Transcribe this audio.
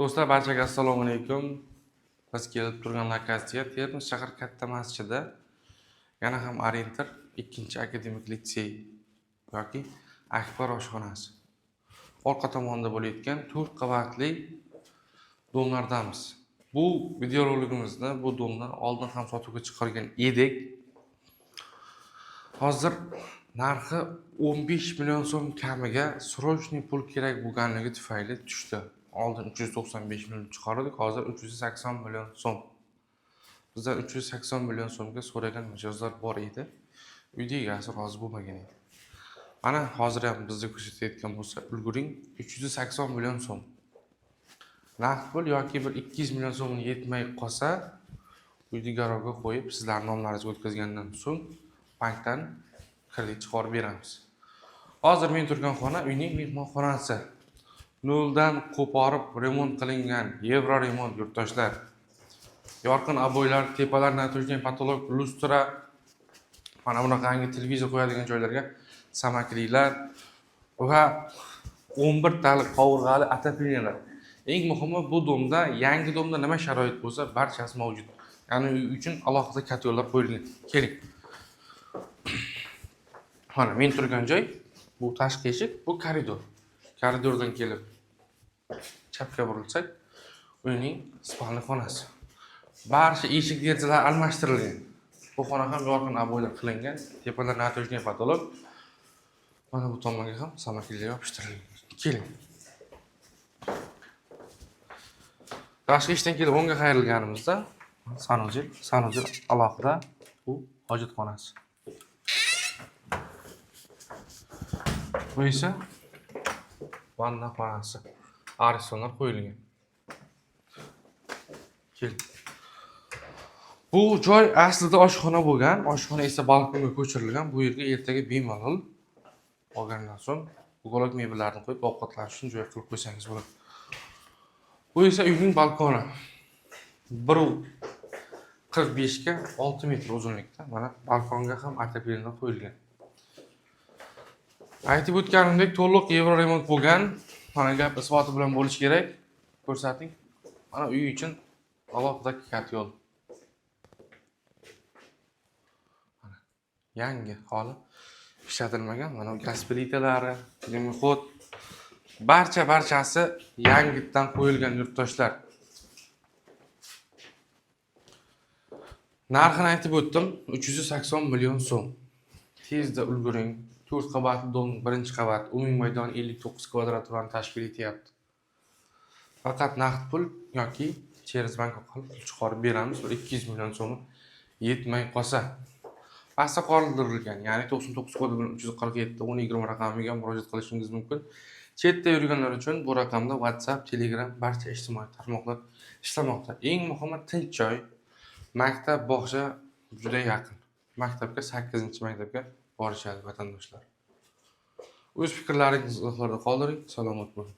Do'stlar, barchaga assalomu alaykum. Biz kelib turgan lokatsiya Termiz shahar katta masjidi, yana ham Orientir 2-akademik litsey yoki Akbar oshxonasi. Orqa tomonda bo'layotgan 4 qavatli domlardamiz. Bu videorolikimizni bu domdan oldin ham sotuvga chiqargan edik. Hozir narxi 15 million so'm kamiga srochniy pul kerak bo'lganligi tufayli tushdi. Oldin 395 million chiqardik, hozir 380 million so'm. Bizdan 380 million so'mga so'ragan mijozlar bor edi. Uyda egasi rozi bo'lmagan edi. Mana hozir ham bizga ko'rsatayotgan bo'lsa, ulguring 380 million so'm. Naqd pul yoki bir 200 million so'mga yetmay qolsa, uyda garovga qo'yib, sizlarning nomlaringizga o'tkazgandan so'ng bankdan kredit chiqarib beramiz. Hozir men turgan xona uyning mehmonxonasi. Noldan qo'porib remont qilingan Yevro remont yurtdoshlar. Yorqin aboylar, tepalar natojniy patolog, lustra, mana bunaqangi televizor qo'yadigan joylarga samaklilar va 11 tali qovurg'ali atapinalar. Eng muhimi, bu domda, yangi domda nima sharoit bo'lsa, barchasi mavjud. Ya'ni uy uchun alohida katyollar qo'yilgan. Keling. Mana men turgan joy, bu tashqi eshik, bu koridor. Koridordan kelib chapga burilsak, uyning spalni xonasi. Barcha eshik derazalar almashtirilgan. Bu xona ham yorqin aboylar qilingan, tepalar natojniy patolog. Mana bu tomonga ham samaklilar yopishtirilgan. Keling. Tashqi eshikdan kelib o'ngga qayrilganimizda sanuzil alohida bu hojatxonasi. Bu esa vanna xonasi. Aristonlar qo'yilgan. Keling. Bu joy aslida oshxona bo'lgan, oshxona esa balkonga ko'chirilgan. Bu yerga ertaga bemalol olgandan so'ng ukolog mebellarni qo'yib ovqatlanish uchun joy qilib qo'ysangiz bo'ladi. Bu esa uyning balkoni. 1.45 ga 6 metr uzunlikda. Mana balkonga ham atapinalar qo'yilgan. Aytib o'tganimdek, to'liq Yevro remont bo'lgan. Mana gap isboti bilan bo'lish kerak. Ko'rsating. Mana uy uchun alohida katyol. Mana yangi holi ishlatilmagan. Mana gaz plitalari, dimoxod barchasi yangitdan qo'yilgan yurtdoshlar. Narxini aytib o'tdim, 380 million so'm. Tezda ulguring. 4 qavatli dom, birinchi qavat, umumiy maydoni 59 kvadrat metrni tashkil etyapti. Faqat naqd pul yoki cheris bank orqali pul chiqarib beramiz. 200 million so'm yetmay qolsa. Pastda qoldirilgan, ya'ni 99 kodi bilan 347 1020 raqamiga murojaat qilishingiz mumkin. Chetda yurganlar uchun bu raqamda WhatsApp, Telegram, barcha ijtimoiy tarmoqlar ishlamoqda. Eng muhimi tinch joy. Maktab, bog'cha juda yaqin. Maktabga 8-maktabga borishadi vatandoshlar. O'z fikrlaringizni izohlarda qoldiring. Salomat bo'ling.